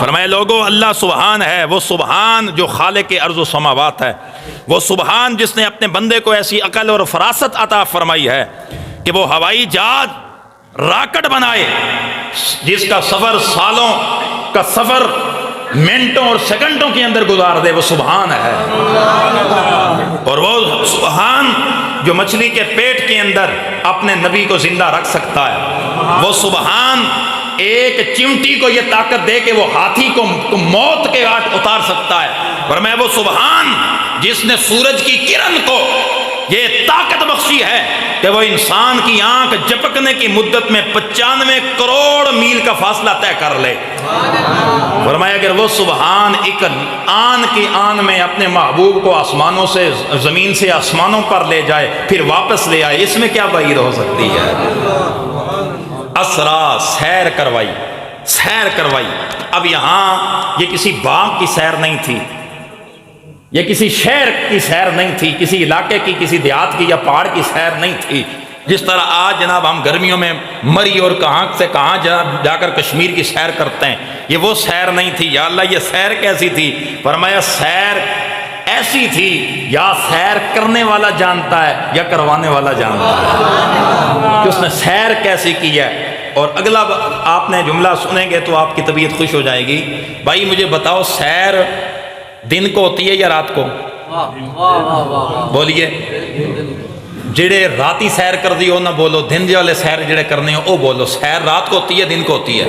فرمایا لوگو اللہ سبحان ہے، وہ سبحان جو خالق ارض و سماوات ہے، وہ سبحان جس نے اپنے بندے کو ایسی عقل اور فراست عطا فرمائی ہے کہ وہ ہوائی جہاز راکٹ بنائے جس کا سفر سالوں کا سفر منٹوں اور سیکنڈوں کے اندر گزار دے، وہ سبحان ہے۔ اور وہ سبحان جو مچھلی کے پیٹ کے اندر اپنے نبی کو زندہ رکھ سکتا ہے، وہ سبحان ایک چمٹی کو یہ طاقت دے کہ وہ ہاتھی کو موت کے گھاٹ اتار سکتا ہے۔ فرمایا وہ سبحان جس نے سورج کی کرن کو یہ طاقت بخشی ہے کہ وہ انسان کی آنکھ جھپکنے کی مدت میں 95 کروڑ میل کا فاصلہ طے کر لے۔ فرمایا اگر وہ سبحان ایک آن کی آن میں اپنے محبوب کو آسمانوں سے زمین سے آسمانوں پر لے جائے پھر واپس لے آئے، اس میں کیا بعید ہو سکتی ہے؟ اسرا سیر کروائی۔ اب یہاں یہ کسی باغ کی سیر نہیں تھی، یہ کسی شہر کی سیر نہیں تھی، کسی علاقے کی، کسی دیہات کی یا پہاڑ کی سیر نہیں تھی۔ جس طرح آج جناب ہم گرمیوں میں مری اور کہاں سے کہاں جا کر کشمیر کی سیر کرتے ہیں، یہ وہ سیر نہیں تھی۔ یا اللہ یہ سیر کیسی تھی؟ فرمایا سیر ایسی تھی یا سیر کرنے والا جانتا ہے یا کروانے والا جانتا ہے کہ اس نے سیر کیسی کی ہے۔ اور اگلا آپ نے جملہ سنیں گے تو آپ کی طبیعت خوش ہو جائے گی۔ بھائی مجھے بتاؤ سیر دن کو ہوتی ہے یا رات کو؟ بولیے۔ جڑے راتی سیر کر دی ہو نہ بولو، دن والے سیر جڑے کرنے ہو او بولو۔ سیر رات کو ہوتی ہے دن کو ہوتی ہے؟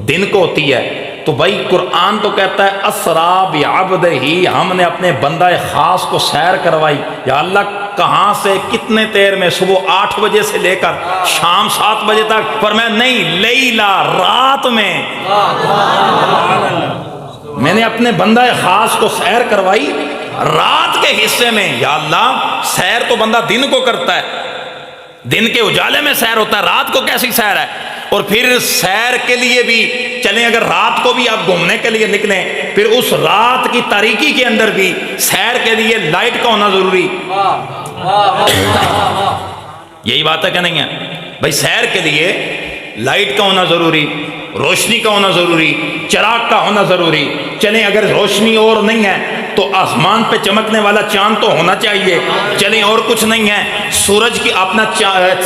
دن کو ہوتی ہے۔ تو بھائی قرآن تو کہتا ہے اسرا بعبدہ، ہم نے اپنے بندہ خاص کو سیر کروائی۔ یا اللہ کہاں سے کتنے دیر میں؟ صبح 8 بجے سے لے کر شام 7 بجے تک؟ فرمایا نہیں، لیلا رات میں میں نے اپنے بندہ خاص کو سیر کروائی رات کے حصے میں۔ یا اللہ سیر تو بندہ دن کو کرتا ہے، دن کے اجالے میں سیر ہوتا ہے، رات کو کیسی سیر ہے؟ اور پھر سیر کے لیے بھی چلیں، اگر رات کو بھی آپ گھومنے کے لیے نکلیں پھر اس رات کی تاریکی کے اندر بھی سیر کے لیے لائٹ کا ہونا ضروری۔ یہی بات ہے کہ نہیں ہے بھائی؟ سیر کے لیے لائٹ کا ہونا ضروری، روشنی کا ہونا ضروری، چراغ کا ہونا ضروری۔ چلیں اگر روشنی اور نہیں ہے تو آسمان پہ چمکنے والا چاند تو ہونا چاہیے۔ چلیں اور کچھ نہیں ہے، سورج کی اپنا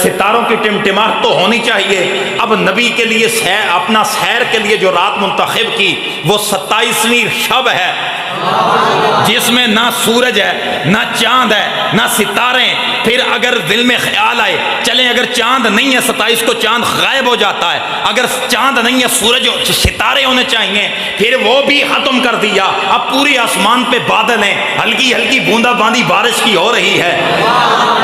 ستاروں کی ٹمٹماہٹ تو ہونی چاہیے۔ اب نبی کے لیے اپنا سیر کے لیے جو رات منتخب کی وہ 27ویں شب ہے جس میں نہ سورج ہے نہ چاند ہے نہ ستارے۔ پھر اگر دل میں خیال آئے چلیں اگر چاند نہیں ہے 27 کو چاند غائب ہو جاتا ہے، اگر چاند نہیں ہے سورج ستارے ہونے چاہیے، پھر وہ بھی ختم کر دیا۔ اب پوری آسمان پہ بادل ہیں، ہلکی ہلکی بوندا باندی بارش کی ہو رہی ہے،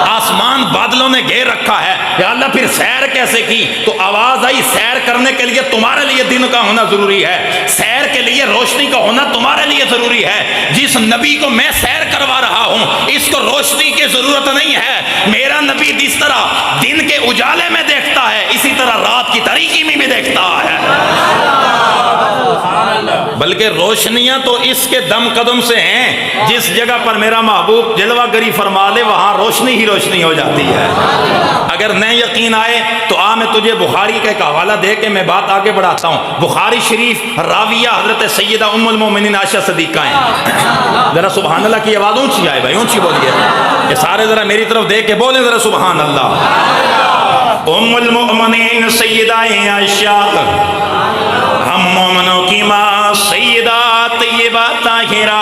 آسمان بادلوں نے گھیر رکھا ہے۔ یا اللہ پھر سیر کیسے کی؟ تو آواز آئی سیر کرنے کے لیے تمہارے لیے دن کا ہونا ضروری ہے، سیر کے لیے روشنی کا ہونا تمہارے لیے ضروری ہے۔ جس نبی کو میں سیر کروا رہا ہوں اس کو روشنی کی ضرورت نہیں ہے۔ میرا نبی جس طرح دن کے اجالے میں دیکھتا ہے اسی طرح رات کی تاریکی میں بھی دیکھتا ہے، بلکہ روشنیاں تو اس کے دم قدم سے ہیں۔ جس جگہ پر میرا محبوب جلوہ گری فرما لے وہاں روشنی ہی روشنی ہو جاتی ہے۔ اگر نہیں یقین آئے تو میں تجھے بخاری کا ایک حوالہ دے کے میں بات آگے بڑھاتا ہوں۔ بخاری شریف راویہ حضرت سیدہ ام المومنین عائشہ صدیقہ ہیں۔ ذرا سبحان اللہ کی آواز اونچی آئے بھائی، اونچی بولیے، یہ سارے ذرا میری طرف دیکھ کے بولیں ذرا سبحان اللہ۔ ام المومنین سیدہ عائشہ، ہم مومنوں کی ماں سیدہ طیبہ طاہرہ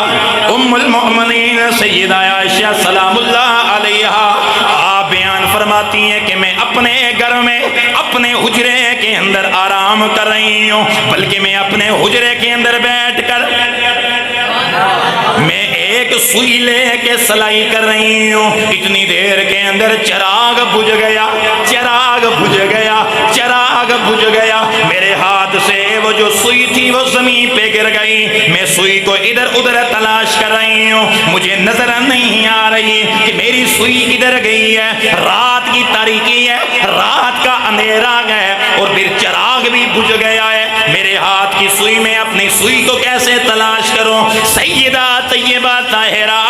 ام المؤمنین سیدہ عائشہ سلام اللہ علیہا آپ بیان فرماتی ہیں کہ میں اپنے گھر میں اپنے حجرے کے اندر آرام کر رہی ہوں، بلکہ میں اپنے حجرے کے اندر بیٹھ کر میں ایک سوئی لے کے سلائی کر رہی ہوں۔ اتنی دیر کے اندر چراغ بجھ گیا، چراغ بجھ گیا، چراغ بجھ گیا، میرے ہاتھ سے وہ جو سوئی تھی وہ زمین پہ گر گئی۔ میں سوئی کو ادھر ادھر تلاش کر رہی ہوں، مجھے نظر نہیں آ رہی کہ میری سوئی ادھر گئی ہے۔ رات کی تاریکی ہے، رات کا اندھیرا ہے اور پھر چراغ بھی بجھ گیا ہے، میرے ہاتھ کی سوئی میں اپنی سوئی کو کیسے تلاش کروں؟ سیدہ طیبہ طاہرہ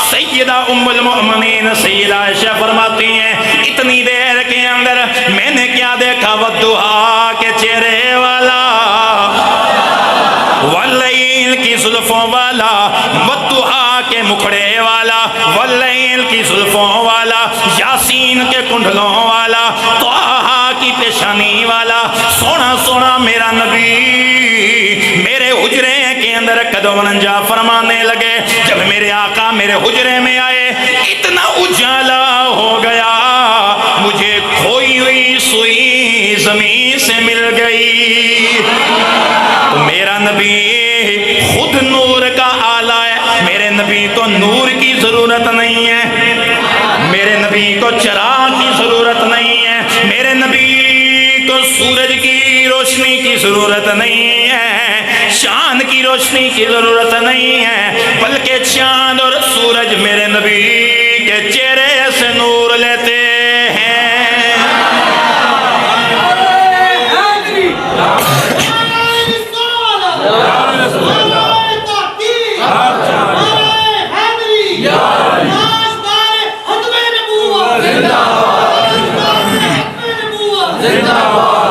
سیدہ ام المؤمنین سیدہ عائشہ فرماتی ہیں اتنی دیر کے اندر میں نے کیا دیکھا؟ والضحیٰ کے چہرے والا زلفوں والا، والضحیٰ کے مکھڑے والا، واللیل کی زلفوں والا، یاسین کے کنڈلوں والا، طٰہٰ کی پیشانی والا، سونا سونا میرا نبی میرے حجرے کے اندر قدم رنجا فرمانے لگے۔ جب میرے آقا میرے حجرے میں آئے اتنا اجالا ہو گیا، مجھے کھوئی ہوئی سوئی زمین سے مل گئی۔ تو میرا نبی خود نور کا آلہ ہے، میرے نبی کو نور کی ضرورت نہیں ہے، میرے نبی کو چراغ کی ضرورت نہیں ہے، میرے نبی کو سورج کی روشنی کی ضرورت نہیں ہے، چاند کی روشنی کی ضرورت نہیں ہے، بلکہ چاند اور سورج میرے نبی کے چہرے سے نور لیتے ہیں۔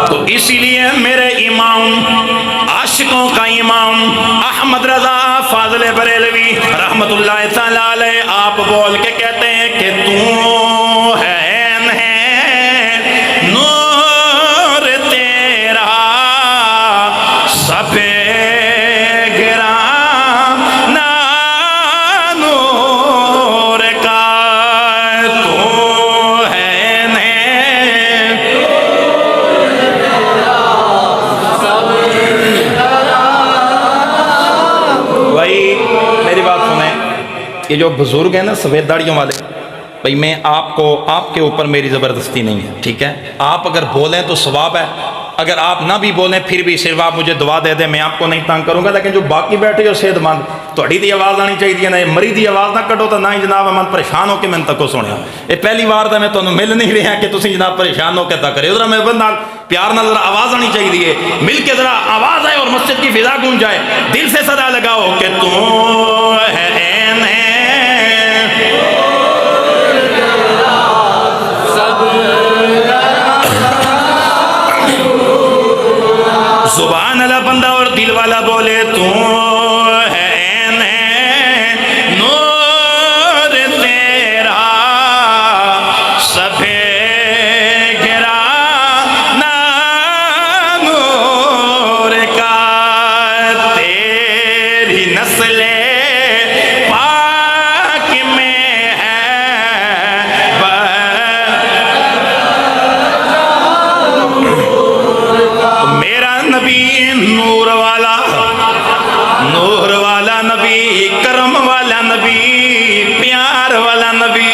تو اسی لیے میرے امام، عاشقوں کا امام احمد رضا فاضل بریلوی رحمت اللہ تعالیٰ علیہ آپ بول کے کہتے ہیں کہ تو ہے نور تیرا سب گراں نور کا، تو ہے یہ جو بزرگ ہیں نا سفید داڑیوں والے، بھائی میں آپ کے اوپر میری زبردستی نہیں ہے، ٹھیک ہے؟ آپ اگر بولیں تو ثواب ہے، اگر آپ نہ بھی بولیں پھر بھی صرف آپ مجھے دعا دے دیں، میں آپ کو نہیں تنگ کروں گا۔ لیکن جو باقی بیٹھے ہو صحت مند، تھوڑی دی آواز آنی چاہیے نہ مری دی آواز نہ کٹو تو نہ ہی جناب من پریشان ہو کے میں تکو سنیا۔ یہ پہلی بار تھا میں تمہیں مل نہیں رہا کہ تسی جناب پریشان ہو کے تک کرے، ذرا میں بندہ پیار نہ ذرا آواز آنی چاہیے، مل کے ذرا آواز آئے اور مسجد کی فضا گونج جائے، دل سے صدا لگاؤ کہ تو ہے سبحان اللہ بندہ اور دل والا بولے تو ہے نور تیرا سب گراں نور کا، تیری نسل پاک میں ہے میرا نبی نور والا نبی، کرم والا نبی، پیار والا نبی،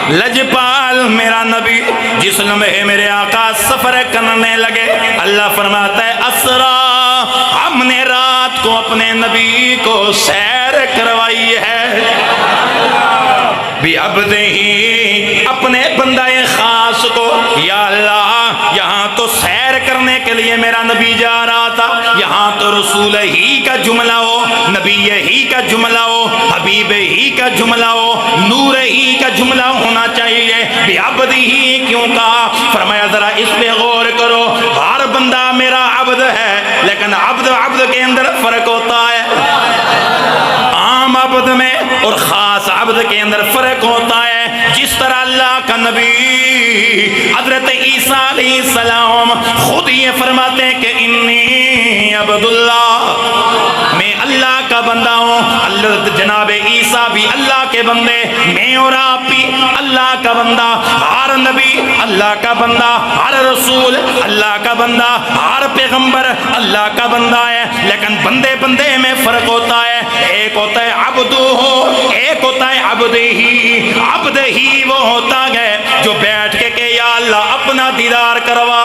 لجپال میرا نبی۔ جس لمحے میرے آقا سفر کرنے لگے، اللہ فرماتا ہے اسرا، ہم نے رات کو اپنے نبی کو سیر کروائی ہے، بعبدہ، اپنے بندہ خاص کو۔ یا اللہ یہاں تو سیر کرنے کے لیے میرا نبی جا رہا تھا، یہاں تو رسول ہی کا جملہ ہو، نبی ہی کا جملہ ہو، حبیب ہی کا جملہ ہو، نور ہی کا جملہ ہونا چاہیے، بعبدہ ہی کیوں کہا؟ فرمایا ذرا اس پہ غور کرو، ہر بندہ میرا عبد ہے، لیکن عبد کے اندر فرق ہوتا ہے، عام عبد میں اور خاص عبد کے اندر فرق ہوتا ہے۔ جس طرح اللہ کا نبی حضرت عیسیٰ علیہ السلام خود یہ فرماتے ہیں کہ انی عبد اللہ، میں اللہ کا بندہ ہوں، اللہ جناب عیسیٰ بھی اللہ کے بندے، میں اور آپ بھی اللہ کا بندہ، ہر نبی اللہ کا بندہ، ہر رسول اللہ کا بندہ، ہر پیغمبر اللہ کا بندہ ہے، لیکن بندے بندے میں فرق ہوتا ہے، ایک ہوتا ہے عبدہ، ایک ہوتا ہے عبد ہی۔ عبد ہی وہ ہوتا ہے جو بیٹھ کے کہ یا اللہ اپنا دیدار کروا۔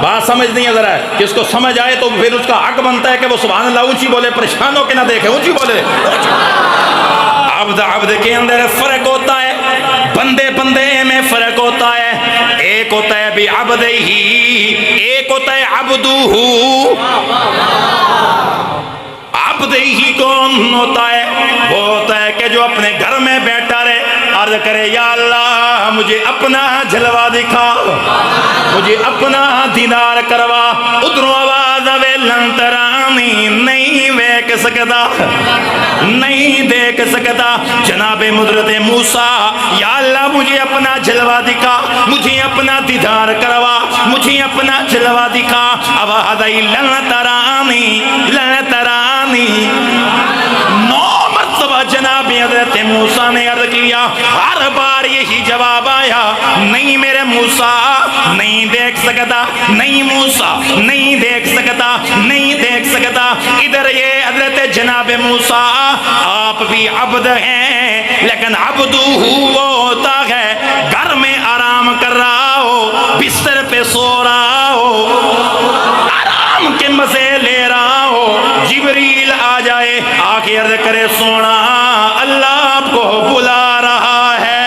بات سمجھ نہیں ہے ذرا، جس کو سمجھ آئے تو پھر اس کا حق بنتا ہے کہ وہ سبحان اللہ اونچی بولے، پریشان ہو کے نہ دیکھے، اونچی بولے۔ عبد کے اندر فرق ہوتا ہے، بندے بندے میں فرق ہوتا ہے، ایک ہوتا ہے بھی عبد ہی، ایک ہوتا ہے عبدہ۔ عبد ہی کون ہوتا ہے؟ وہ ہوتا ہے کہ جو اپنے گھر میں بیٹھا رہے، عرض کرے یا اللہ مجھے اپنا جلوہ دکھا، مجھے اپنا دیدار کروا، ادھروں آواز آوے لن ترانی نہیں دیکھ سکتا، نہیں دیکھ سکتا۔ جناب حضرت موسیٰ، یا اللہ مجھے اپنا جلوہ دکھا، مجھے اپنا دیدار کروا، مجھے اپنا جلوہ دکھا۔ اب ہدائی لن ترانی، لن ترانی۔ 9 مرتبہ جناب حضرت موسیٰ نے عرض کیا، ہر بار یہی جواب آیا، نہیں میرے موسیٰ نہیں دیکھ سکتا، نہیں موسیٰ نہیں دیکھ سکتا، نہیں دیکھ سکتا۔ ادھر یہ حضرت جناب موسیٰ، آپ بھی عبد ہیں، لیکن عبد وہ ہوتا ہے گھر میں آرام کر رہا ہو، بستر پہ سو رہا ہو، آرام کے مزے لے رہا ہو، جبریل آ جائے، آ کے عرض کرے سونا اللہ آپ کو بلا رہا ہے۔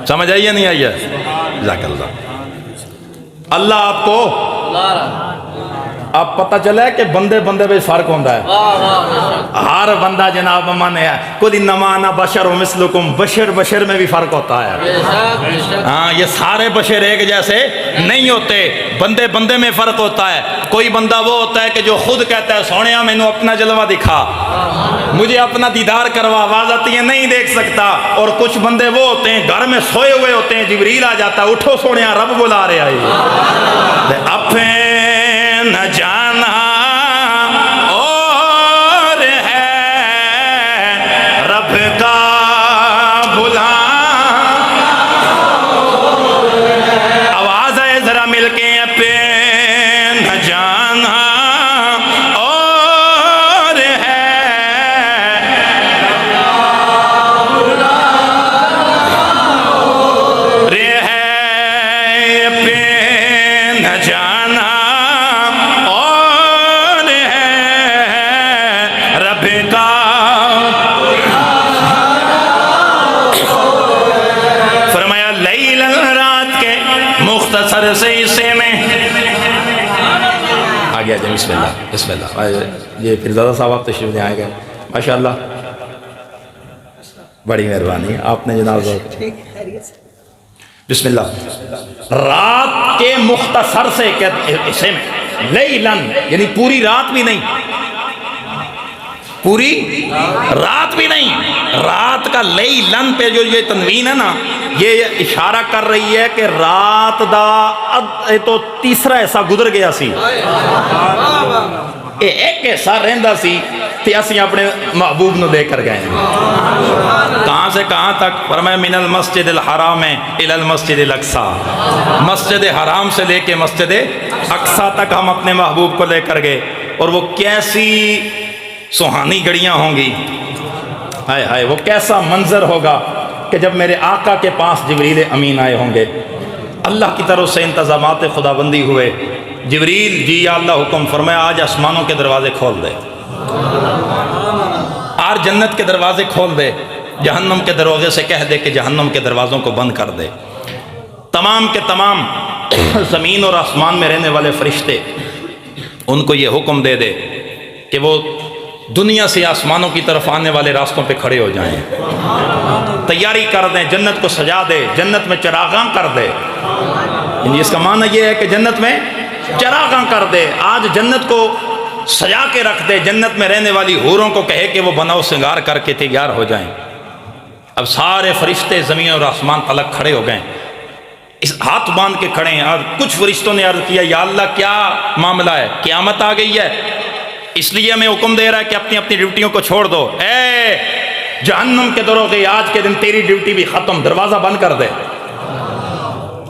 سمجھ آئیے نہیں آئیے؟ جزاک اللہ۔ اللہ آپ کو اب پتہ چلا ہے کہ بندے بندے میں فرق ہوتا ہے۔ ہر بندہ جناب من ہے، قل انما انا بشر مثلکم، بشر بشر میں بھی فرق ہوتا ہے۔ ہاں، یہ سارے بشر ایک جیسے نہیں ہوتے، بندے بندے میں فرق ہوتا ہے۔ کوئی بندہ وہ ہوتا ہے کہ جو خود کہتا ہے سونیا میں نے اپنا جلوہ دکھا، مجھے اپنا دیدار کروا، واضح یہ نہیں دیکھ سکتا۔ اور کچھ بندے وہ ہوتے ہیں گھر میں سوئے ہوئے ہوتے ہیں، جبریل آ جاتا ہے، اٹھو سونیا رب بلا رہے آئے، اپنے نہ جانا اور ہے رب کا بلا۔ آواز ہے ذرا مل کے، پہ نہ جانا اور ہے رے ہے، پہ نہ جانا مختصر سے حصے میں آ گیا جی۔ بسم اللہ بسم اللہ۔ یہ پھر زیادہ صاحب آپ تشریف لے آئے گئے، ماشاءاللہ بڑی مہربانی آپ نے جناب۔ بسم اللہ۔ رات کے مختصر سے حصے میں، لیلن یعنی پوری رات بھی نہیں، پوری رات بھی نہیں، رات کا لیلن پہ جو یہ تنوین ہے نا، یہ اشارہ کر رہی ہے کہ رات دا تو تیسرا ایسا گزر گیا سی، ایک ایسا رہندا سی تے اسی اپنے محبوب نو دے کر گئے ہیں۔ کہاں سے کہاں تک؟ فرمایا من المسجد الحرام الی المسجد الاقصی، مسجد حرام سے لے کے مسجد اقصی تک ہم اپنے محبوب کو لے کر گئے۔ اور وہ کیسی سہانی گھڑیاں ہوں گی، ہائے ہائے وہ کیسا منظر ہوگا کہ جب میرے آقا کے پاس جبریل امین آئے ہوں گے، اللہ کی طرف سے انتظامات خدا بندی ہوئے، جبریل جی یا اللہ حکم فرمایا آج آسمانوں کے دروازے کھول دے، آج جنت کے دروازے کھول دے، جہنم کے دروازے سے کہہ دے کہ جہنم کے دروازوں کو بند کر دے۔ تمام کے تمام زمین اور آسمان میں رہنے والے فرشتے ان کو یہ حکم دے دے کہ وہ دنیا سے آسمانوں کی طرف آنے والے راستوں پہ کھڑے ہو جائیں، تیاری کر دیں، جنت کو سجا دے، جنت میں چراغاں کر دے۔ یعنی اس کا معنی یہ ہے کہ جنت میں چراغاں کر دے، آج جنت کو سجا کے رکھ دے، جنت میں رہنے والی حوروں کو کہے کہ وہ بناؤ سنگار کر کے تیار ہو جائیں۔ اب سارے فرشتے زمین اور آسمان تلک کھڑے ہو گئے، اس ہاتھ باندھ کے کھڑے ہیں۔ اور کچھ فرشتوں نے عرض کیا یا اللہ کیا معاملہ ہے، قیامت آ گئی ہے، اس لیے ہمیں حکم دے رہا ہے کہ اپنی اپنی ڈیوٹیوں کو چھوڑ دو۔ اے جہنم کے دروازے، آج کے دن تیری ڈیوٹی بھی ختم، دروازہ بند کر دے۔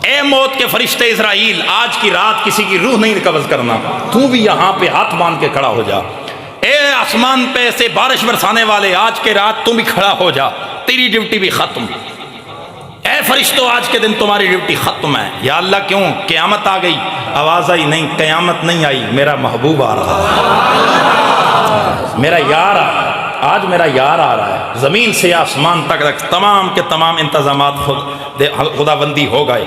اے موت کے فرشتے اسرائیل، آج کی رات کسی کی روح نہیں قبض کرنا، تو بھی یہاں پہ ہاتھ باندھ کے کھڑا ہو جا۔ اے آسمان پہ سے بارش برسانے والے، آج کے رات تم بھی کھڑا ہو جا، تیری ڈیوٹی بھی ختم۔ اے فرشتوں آج کے دن تمہاری ڈیوٹی ختم ہے۔ یا اللہ کیوں؟ قیامت آ گئی۔ آواز آئی نہیں، قیامت نہیں آئی، میرا محبوب آ رہا ہے، میرا یار آج میرا یار آ رہا ہے۔ زمین سے آسمان تک تمام کے تمام انتظامات خدا بندی ہو گئے،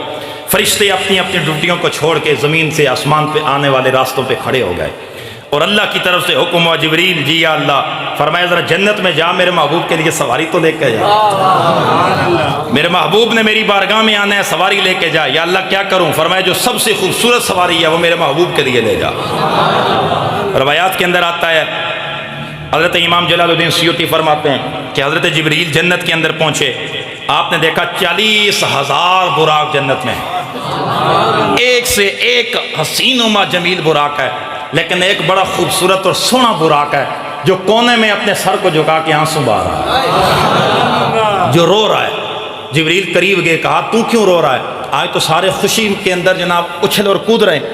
فرشتے اپنی اپنی ڈیوٹیوں کو چھوڑ کے زمین سے آسمان پہ آنے والے راستوں پہ کھڑے ہو گئے۔ اور اللہ کی طرف سے حکم ہوا جبریل جی یا اللہ، فرمایا ذرا جنت میں جا، میرے محبوب کے لیے سواری تو لے کے جا، میرے محبوب نے میری بارگاہ میں آنا ہے، سواری لے کے جا۔ یا اللہ کیا کروں؟ فرمایا جو سب سے خوبصورت سواری ہے وہ میرے محبوب کے لیے لے جا۔ روایات کے اندر آتا ہے، حضرت امام جلال الدین سیوطی فرماتے ہیں کہ حضرت جبریل جنت کے اندر پہنچے، آپ نے دیکھا 40,000 براق جنت میں ہیں، ایک سے ایک حسین و جمیل براق ہے، لیکن ایک بڑا خوبصورت اور سونا براق ہے جو کونے میں اپنے سر کو جھکا کے آنسو بہا رہا ہے، جو رو رہا ہے۔ جبریل قریب گئے، کہا تو کیوں رو رہا ہے؟ آج تو سارے خوشی کے اندر جناب اچھل اور کود رہے ہیں،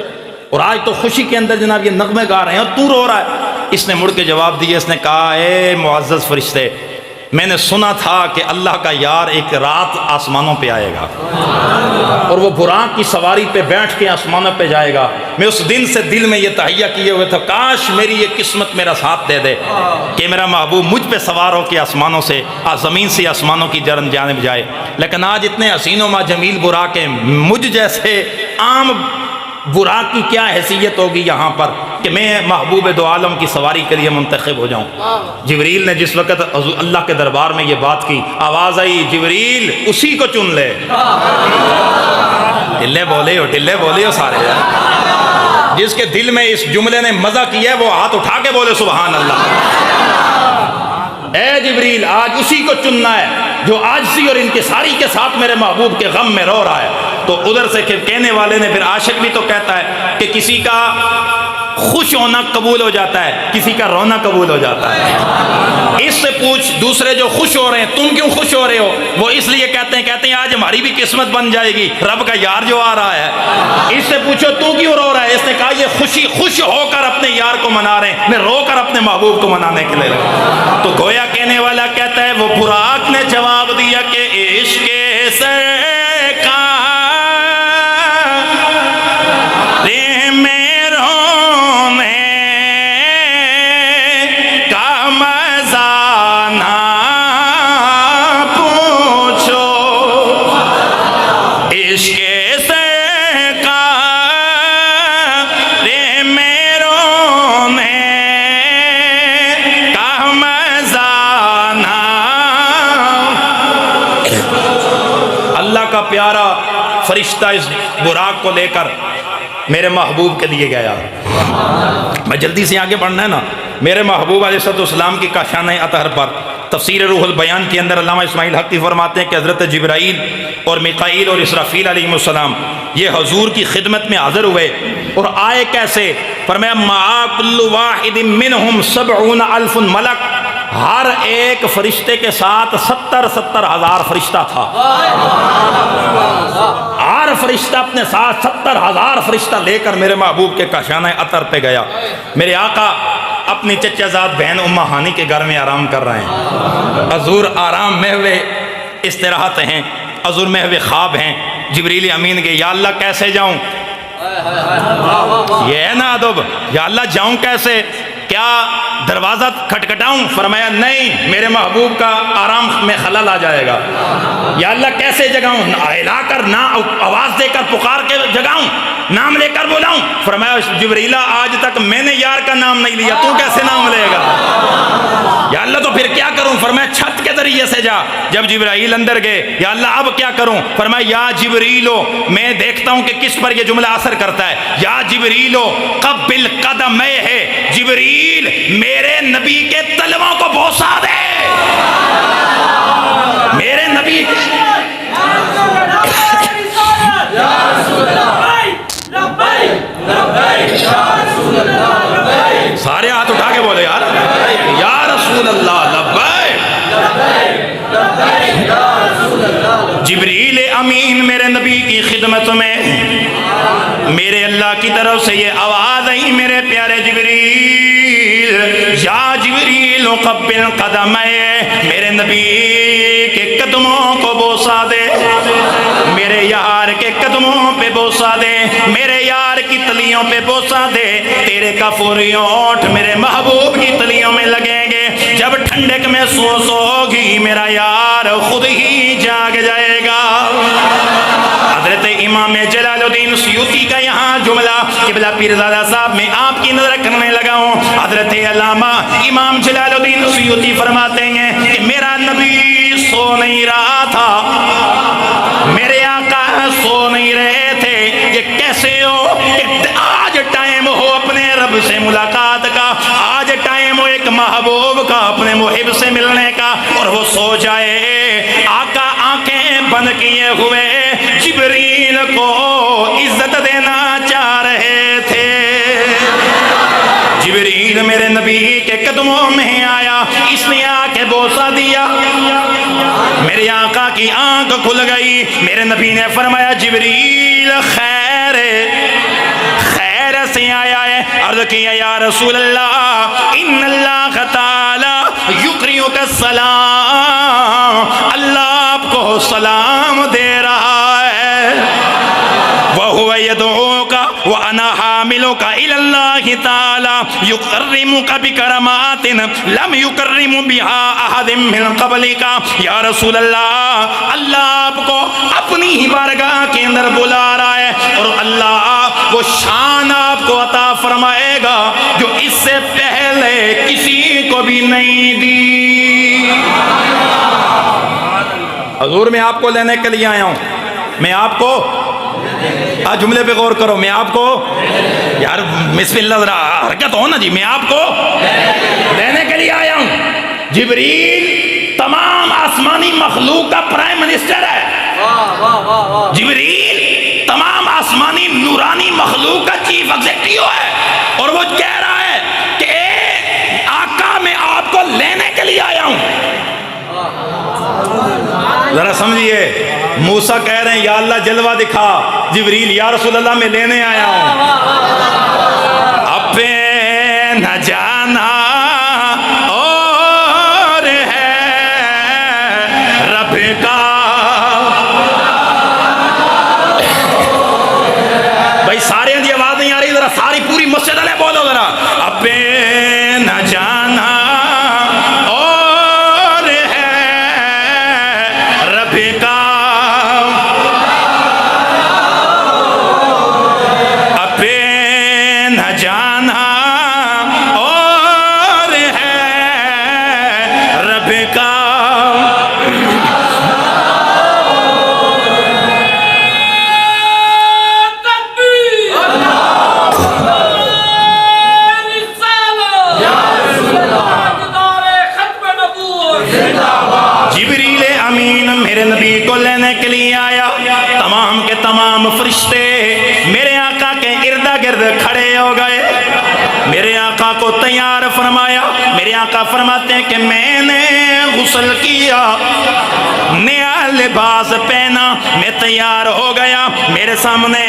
اور آج تو خوشی کے اندر جناب یہ نغمے گا رہے ہیں، اور تو رو رہا ہے۔ اس نے مڑ کے جواب دیا، اس نے کہا اے معزز فرشتے، میں نے سنا تھا کہ اللہ کا یار ایک رات آسمانوں پہ آئے گا اور وہ براق کی سواری پہ بیٹھ کے آسمانوں پہ جائے گا۔ میں اس دن سے دل میں یہ تہیہ کیے ہوئے تھا، کاش میری یہ قسمت میرا ساتھ دے دے کہ میرا محبوب مجھ پہ سوار ہو کے آسمانوں سے زمین سے آسمانوں کی جانب جائے۔ لیکن آج اتنے حسین و جمیل براق ہیں، مجھ جیسے عام براق کی کیا حیثیت ہوگی یہاں پر کہ میں محبوب دو عالم کی سواری کے لیے منتخب ہو جاؤں۔ جبریل نے جس وقت اللہ کے دربار میں یہ بات کی، آواز آئی جبریل اسی کو چن لے۔ ٹلے بولے ہو سارے، جس کے دل میں اس جملے نے مزہ کیا ہے وہ ہاتھ اٹھا کے بولے سبحان اللہ۔ اے جبریل آج اسی کو چننا ہے جو عاجزی اور انکساری کے ساتھ میرے محبوب کے غم میں رو رہا ہے۔ تو ادھر سے کہنے والے نے پھر عاشق بھی تو کہتا ہے کہ کسی کا خوش ہونا قبول ہو جاتا ہے، کسی کا رونا قبول ہو جاتا ہے۔ اس سے پوچھ دوسرے جو خوش ہو رہے ہیں تم کیوں خوش ہو رہے ہو؟ وہ اس لیے کہتے ہیں آج ہماری بھی قسمت بن جائے گی، رب کا یار جو آ رہا ہے۔ اس سے پوچھو تو کیوں رو رہا ہے؟ اس نے کہا یہ خوش ہو کر اپنے یار کو منا رہے ہیں، میں رو کر اپنے محبوب کو منانے کے لیے۔ تو گویا کہنے والا کہتا ہے وہ براق نے جواب دیا کہ عشق سے پیارا فرشتہ اس براق کو لے کر میرے محبوب کے لیے گیا۔ میں جلدی سے آگے بڑھنا ہے نا۔ میرے محبوب علیہ السلام کی کاشانہ اطہر پر تفسیر روح البیان کے اندر علامہ اسماعیل حقی فرماتے ہیں کہ حضرت جبرائیل اور میکائیل اور اسرافیل علیہ السلام یہ حضور کی خدمت میں حاضر ہوئے اور آئے کیسے؟ فرمایا مع کل واحد منہم 70,000 ملک، ہر ایک فرشتے کے ساتھ 70,000 فرشتہ تھا۔ ہر فرشتہ اپنے ساتھ 70,000 فرشتہ لے کر میرے محبوب کے کاشانہ اطہر پہ گیا۔ میرے آقا اپنی چچا زاد بہن امہ ہانی کے گھر میں آرام کر رہے ہیں، حضور آرام میں ہوئے استراحت ہیں، حضور میں ہوئے خواب ہیں۔ جبریل امین کے یا اللہ کیسے جاؤں؟ یہ ہے نا ادب، یا اللہ جاؤں کیسے؟ کیا دروازہ کھٹکھٹاؤں؟ فرمایا نہیں، میرے محبوب کا آرام میں خلل آ جائے گا۔ یا اللہ کیسے جگاؤں؟ ہلا کر، نہ آواز دے کر پکار کے جگاؤں، نام لے کر بلاؤں؟ فرمایا جبریلہ آج تک میں نے یار کا نام نہیں لیا، تو کیسے نام لے گا؟ یا اللہ تو پھر کیا کروں؟ فرمایا چھت کے ذریعے سے جا۔ جب جبرائیل اندر گئے یا اللہ اب کیا کروں؟ فرمایا یا جبریلو، میں دیکھتا ہوں کہ کس پر یہ جملہ اثر کرتا ہے، یا جبریلو قبل قدمے ہے، جبریل میرے نبی کے تلووں کو بوسا دے، میرے نبی سارے ہاتھ اٹھا کے بولے یار یا رسول اللہ لبیک۔ جبریل امین میرے نبی کی خدمت میں، میرے اللہ کی طرف سے یہ آواز آئی میرے پیارے جبریل، یا جبریل قبل قدمے، میرے نبی کے قدموں کو بوسا دے، میرے یار کے قدموں پہ بوسا دے، میرے یار کی تلیوں پہ بوسا دے، تیرے کفوری ہونٹ میرے محبوب کی تلیوں میں لگیں گے، جب ٹھنڈک محسوس ہوگی میرا یار خود ہی جاگ جائے گا۔ حضرت امام جلال الدین سیوطی کا یہاں جملہ قبلہ پیرزادہ صاحب میں آپ کی نظر کرنے لگا ہوں. حضرت علامہ امام جلال الدین سیوطی فرماتے ہیں کہ میرا نبی سو نہیں رہا تھا، میرے آقا سو نہیں رہے تھے. یہ کیسے ہو کہ آج ٹائم ہو اپنے رب سے ملاقات کا، آج ٹائم ہو ایک محبوب کا اپنے محب سے ملنے کا، اور وہ سو جائے. آقا آنکھیں بند کیے ہوئے جبریل کو عزت دینا چاہ رہے تھے. جبریل میرے نبی کے قدموں میں آیا، اس نے آ کے بوسہ دیا، میرے آقا کی آنکھ کھل گئی. میرے نبی نے فرمایا جبریل خیر سے آیا ہے. عرض کیا یا رسول اللہ ان اللہ تعالی یقریئک السلام، اللہ آپ کو سلام دے رہا ہے. وَهُوَ يَدْعُوكَ وَأَنَا حَامِلُكَ إِلَى اللَّهِ تَعَالَى يُكَرِّمُكَ بِكَرَمَاتٍ لَمْ يُكَرِّمُ بِهَا أَحَدٍ مِّن قَبْلِكَ. یا رسول اللہ آپ کو اپنی ہی بارگاہ کے اندر بلا رہا ہے، اور اللہ وہ شان آپ کو عطا فرمائے گا جو اس سے پہلے کسی کو بھی نہیں دی. حضور میں آپ کو لینے کے لیے آیا ہوں، میں آپ کو جملے پہ غور کرو، میں آپ کو یار بسم اللہ ذرا حرکت ہو نا جی، میں آپ کو لینے کے لیے آیا ہوں. جبریل تمام آسمانی مخلوق کا پرائم منسٹر ہے. جبریل تمام آسمانی نورانی مخلوق کا چیف ایگزیکٹیو ہے، اور وہ کہہ رہا ہے کہ اے آقا میں آپ کو لینے کے لیے آیا ہوں. ذرا سمجھیے، موسیٰ کہہ رہے ہیں یا اللہ جلوہ دکھا، جبریل یا رسول اللہ میں لینے آیا ہوں. اب پہ نہ جانا اور ہے رب کا. بھائی سارے دی آواز نہیں آ رہی، ذرا ساری پوری مسجد والے بولو ذرا. اب پہ نہ جانا اور ہے رب کا، اب پہ نہ جانا اور ہے رب کا. جبریل امین میرے نبی کو لینے کے لیے آیا. تمام کے تمام فرشتے میرے آقا کے ارد گرد کھڑے ہو گئے، میرے آقا کو تیار فرمایا. میرے آقا فرماتے ہیں کہ میں نے غسل کیا، نیا لباس پہنا، میں تیار ہو گیا. میرے سامنے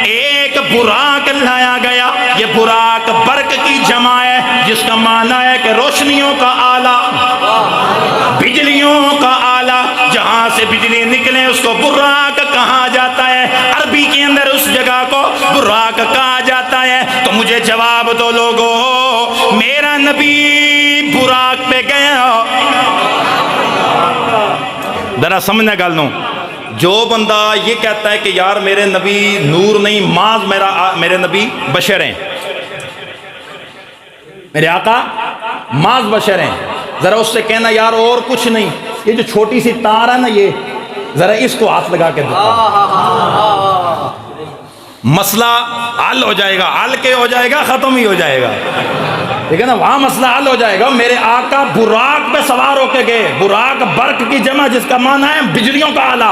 ایک براق لایا گیا. یہ براق برق کی جمع ہے، جس کا معنی ہے کہ روشنیوں کا آلہ، بجلیوں کا آلہ. جہاں سے بجلی نکلے اس کو براق کہا جاتا ہے. عربی کے اندر اس جگہ کو براق کہا جاتا ہے. تو مجھے جواب دو لوگو، میرا نبی براق پہ گیا. ذرا سمجھنا گل نو، جو بندہ یہ کہتا ہے کہ یار میرے نبی نور نہیں، ماز میرے نبی بشر ہیں، میرے آقا ماز بشر ہیں، ذرا اس سے کہنا یار اور کچھ نہیں، یہ جو چھوٹی سی تار ہے نا، یہ ذرا اس کو ہاتھ لگا کے دکھا، مسئلہ حل ہو جائے گا. حل کے ہو جائے گا، ختم ہی ہو جائے گا، ٹھیک ہے نا، وہاں مسئلہ حل ہو جائے گا. میرے آقا براق پہ سوار ہو کے گئے. براق برق کی جمع، جس کا معنی ہے بجلیوں کا آلہ.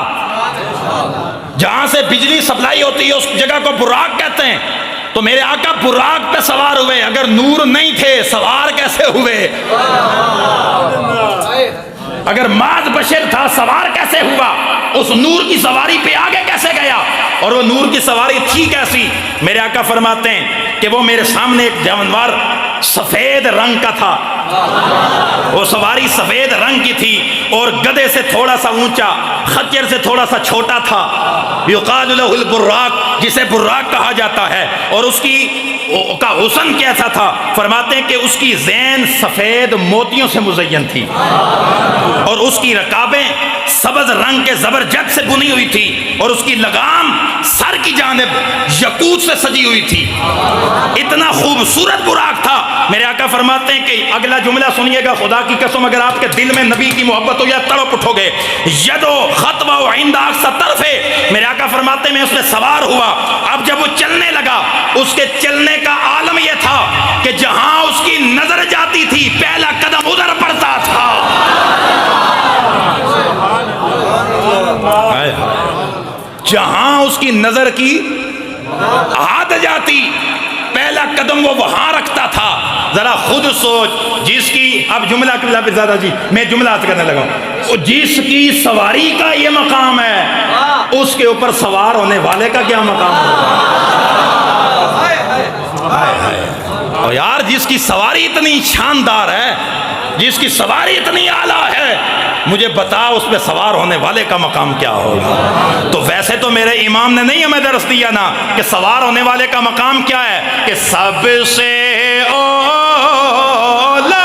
جہاں سے بجلی سپلائی ہوتی ہے اس جگہ کو براق کہتے ہیں. تو میرے آقا براق پہ سوار ہوئے. اگر نور نہیں تھے سوار کیسے ہوئے؟ اگر ماذ بشر تھا سوار کیسے ہوا؟ اس نور کی سواری پہ آگے کیسے گیا؟ اور وہ نور کی سواری تھی کیسی؟ میرے آقا فرماتے ہیں کہ وہ میرے سامنے ایک جانور سفید رنگ کا تھا. وہ سواری سفید رنگ کی تھی اور گدھے سے تھوڑا سا اونچا، خچر سے تھوڑا سا چھوٹا تھا. یقال لہ البراق، جسے براق کہا جاتا ہے. اور اس کا حسن کیسا تھا؟ فرماتے ہیں کہ اس کی زین سفید موتیوں سے مزین تھی، اور اس کی رکابیں سبز رنگ کے زبرجد سے بنی ہوئی تھی اور اس کی لگام سر کی جانب یاقوت سے سجی ہوئی تھی. اتنا خوبصورت براق تھا. میرے آقا فرماتے ہیں کہ اگلا جملہ سنیے گا, خدا کی قسم اگر آپ کے دل میں نبی کی محبت ہو یا تڑپ اٹھو گے. یدو خطبہ عند اقصی طرف ہے. میرے آقا فرماتے ہیں میں اس میں سوار ہوا. اب جب وہ چلنے لگا, اس کے چلنے کا عالم یہ تھا کہ جہاں اس کی نظر جاتی تھی پہلا قدم ادھر پڑتا تھا. جہاں اس کی نظر کی حد جاتی پہلا قدم وہ وہاں رکھتا تھا. ذرا خود سوچ, جس کی اب جملہ زیادہ جی میں جملہ عرض کرنے لگا ہوں, جس کی سواری کا یہ مقام ہے اس کے اوپر سوار ہونے والے کا کیا مقام ہوگا. اور یار جس کی سواری اتنی شاندار ہے, جس کی سواری اتنی اعلیٰ ہے, مجھے بتا اس پہ سوار ہونے والے کا مقام کیا ہوگا. تو ویسے تو میرے امام نے نہیں ہمیں درس دیا نا کہ سوار ہونے والے کا مقام کیا ہے, کہ سب سے اولا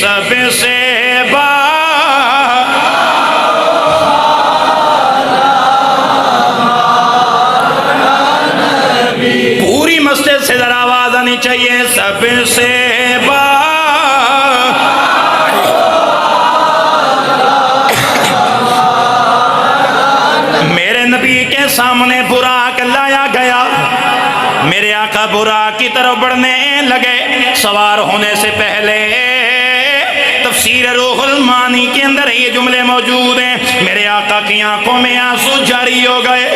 سب سے پوری مسجد سے ذرا آواز آنی چاہیے. سب سے میرے نبی کے سامنے براق لایا گیا. میرے آقا براق کی طرف بڑھنے لگے. سوار ہونے سے پہلے تفسیر روح المانی کے اندر یہ جملے موجود ہیں. میرے آقا کی آنکھوں میں آنسو جاری ہو گئے.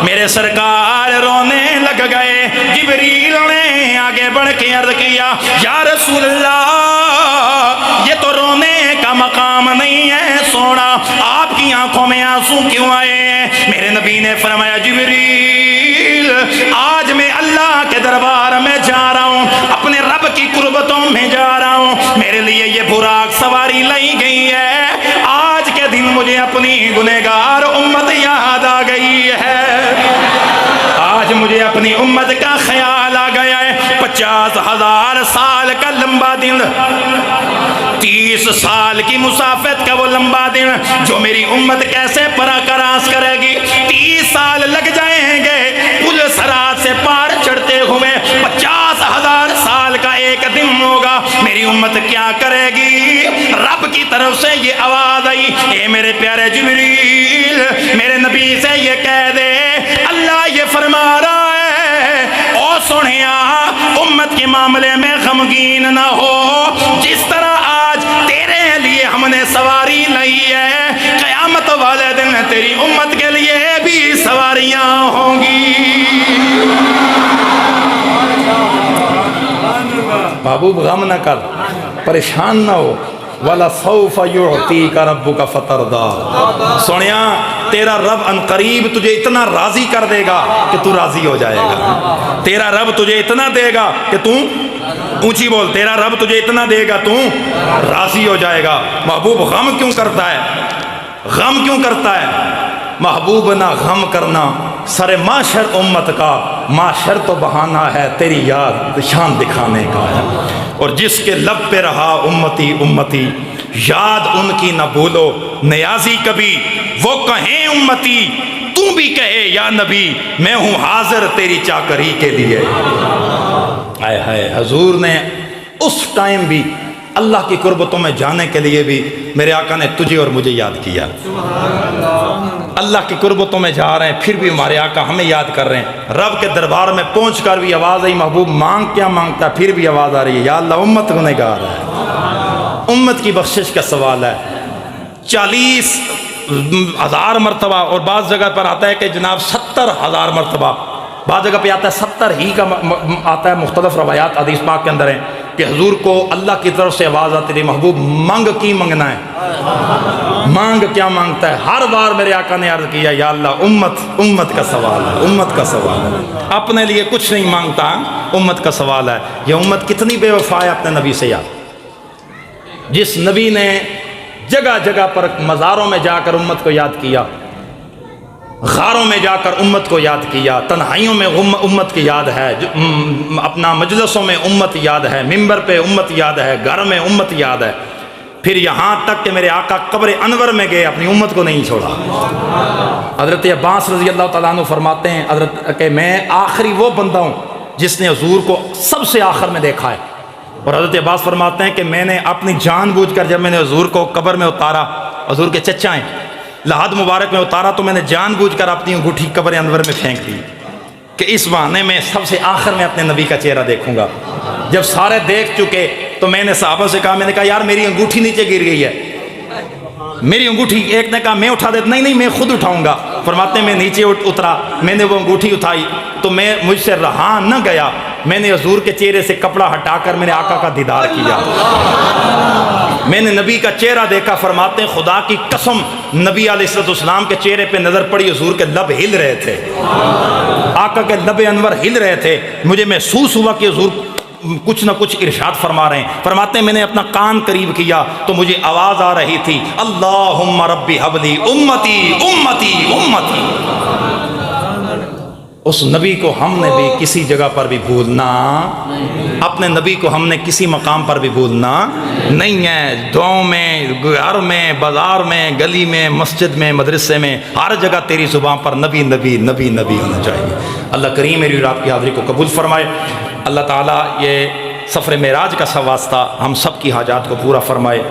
میرے سرکار رونے لگ گئے. جبریل نے آگے بڑھ کے عرض کیا, یا رسول اللہ یہ تو رونے کا مقام نہیں ہے, سونا آپ کی آنکھوں میں آنسو کیوں آئے ہیں. میرے نبی نے فرمایا, جبریل آج میں اللہ کے دربار میں جا رہا ہوں, اپنے رب کی قربتوں میں جا رہا ہوں. میرے لیے یہ براق سواری لائی گئی ہے. آج کے دن مجھے اپنی گنہگار امت یاد آ گئی ہے. آج مجھے اپنی امت کا خیال آ گیا ہے. 50,000 سال کا لمبا دن, 30 سال کی مسافت کا وہ لمبا دن جو میری امت کیسے پراکراس کرے گی. 30 سال لگ جائیں گے پل صراط سے پار چڑھتے ہوئے. 50,000 سال کا ایک دن ہوگا. میری امت کیا کرے گی. رب کی طرف سے یہ آواز آئی, اے میرے پیارے جبریل میرے نبی سے یہ کہہ دے اللہ یہ فرما رہا ہے, او سنیا امت کے معاملے میں غمگین نہ ہو. جس طرح آج تیرے لیے ہم نے سواری لائی ہے, قیامت والے دن تیری امت کے لیے بھی سواریاں ہوں گی. محبوب غم نہ کر, پریشان نہ ہو. وَلَسَوْفَ يُعْطِيكَ رَبُّكَ فَتَرْضَىٰ. سونیا تیرا رب عنقریب تجھے اتنا راضی کر دے گا کہ تو راضی ہو جائے گا. تیرا رب تجھے اتنا دے گا کہ تو اونچی بول, تیرا رب تجھے اتنا دے گا تو راضی ہو جائے گا. محبوب غم کیوں کرتا ہے, غم کیوں کرتا ہے. محبوب نہ غم کرنا سر معاشر امت کا, معاشر تو بہانہ ہے تیری یاد شان دکھانے کا ہے. اور جس کے لب پہ رہا امتی امتی, یاد ان کی نہ بھولو نیازی کبھی. وہ کہیں امتی تو بھی کہے یا نبی, میں ہوں حاضر تیری چاکری کے لیے. آئے ہائے, حضور نے اس ٹائم بھی اللہ کی قربتوں میں جانے کے لیے بھی میرے آقا نے تجھے اور مجھے یاد کیا. اللہ کی قربتوں میں جا رہے ہیں پھر بھی ہمارے آقا ہمیں یاد کر رہے ہیں. رب کے دربار میں پہنچ کر بھی آواز آئی, محبوب مانگ کیا مانگتا ہے, پھر بھی آواز آ رہی ہے, یا اللہ امت گنہگار ہے, امت کی بخشش کا سوال ہے. 40,000 مرتبہ, اور بعض جگہ پر آتا ہے کہ جناب 70,000 مرتبہ, بعض جگہ پہ آتا ہے 70 ہی کا آتا ہے. مختلف روایات حدیث پاک کے اندر ہیں کہ حضور کو اللہ کی طرف سے آواز آتی تھی, محبوب مانگ کی منگنا ہے, مانگ کیا مانگتا ہے. ہر بار میرے آقا نے عرض کیا, یا اللہ امت کا سوال ہے, امت کا سوال ہے. اپنے لیے کچھ نہیں مانگتا, امت کا سوال ہے. یہ امت کتنی بے وفا ہے اپنے نبی سے یاد. جس نبی نے جگہ جگہ پر مزاروں میں جا کر امت کو یاد کیا, غاروں میں جا کر امت کو یاد کیا، تنہائیوں میں امت کی یاد ہے، اپنا مجلسوں میں امت یاد ہے، منبر پہ امت یاد ہے، گھر میں امت یاد ہے، پھر یہاں تک کہ میرے آقا قبر انور میں گئے، اپنی امت کو نہیں چھوڑا۔ حضرت عباس رضی اللہ تعالیٰ عنہ فرماتے ہیں کہ میں آخری وہ بندہ ہوں جس نے حضور کو سب سے آخر میں دیکھا ہے، اور حضرت عباس فرماتے ہیں کہ میں نے اپنی جان بوجھ کر جب میں نے حضور کو قبر میں اتارا، حضور کے چچا ہیں، لحد مبارک میں اتارا، تو میں نے جان بوجھ کر اپنی انگوٹھی قبر انور میں پھینک دی کہ اس بہانے میں سب سے آخر میں اپنے نبی کا چہرہ دیکھوں گا۔ جب سارے دیکھ چکے تو میں نے صحابہ سے کہا، میں نے کہا یار میری انگوٹھی نیچے گر گئی ہے، میری انگوٹھی۔ ایک نے کہا میں اٹھا دیتا، نہیں میں خود اٹھاؤں گا۔ فرماتے ہیں میں نیچے اترا، میں نے وہ انگوٹھی اٹھائی تو مجھ سے رہا نہ گیا، میں نے حضور کے چہرے سے کپڑا ہٹا کر میں نے آقا کا دیدار کیا، میں نے نبی کا چہرہ دیکھا۔ فرماتے ہیں خدا کی قسم نبی علیہ السلام کے چہرے پہ نظر پڑی، حضور کے لب ہل رہے تھے، آقا کے لب انور ہل رہے تھے، مجھے محسوس ہوا کہ حضور کچھ نہ کچھ ارشاد فرما رہے ہیں۔ فرماتے ہیں میں نے اپنا کان قریب کیا تو مجھے آواز آ رہی تھی، اللہم ربی حبلی امتی امتی امتی۔ اس نبی کو ہم نے بھی کسی جگہ پر بھی بھولنا، اپنے نبی کو ہم نے کسی مقام پر بھی بھولنا نہیں ہے۔ دعاؤں میں، گھر میں، بازار میں، گلی میں، مسجد میں، مدرسے میں، ہر جگہ تیری زبان پر نبی نبی نبی نبی ہونا چاہیے۔ اللہ کریم میری اور آپ کی حاضری کو قبول فرمائے۔ اللہ تعالیٰ یہ سفر معراج کا سا واسطہ ہم سب کی حاجات کو پورا فرمائے۔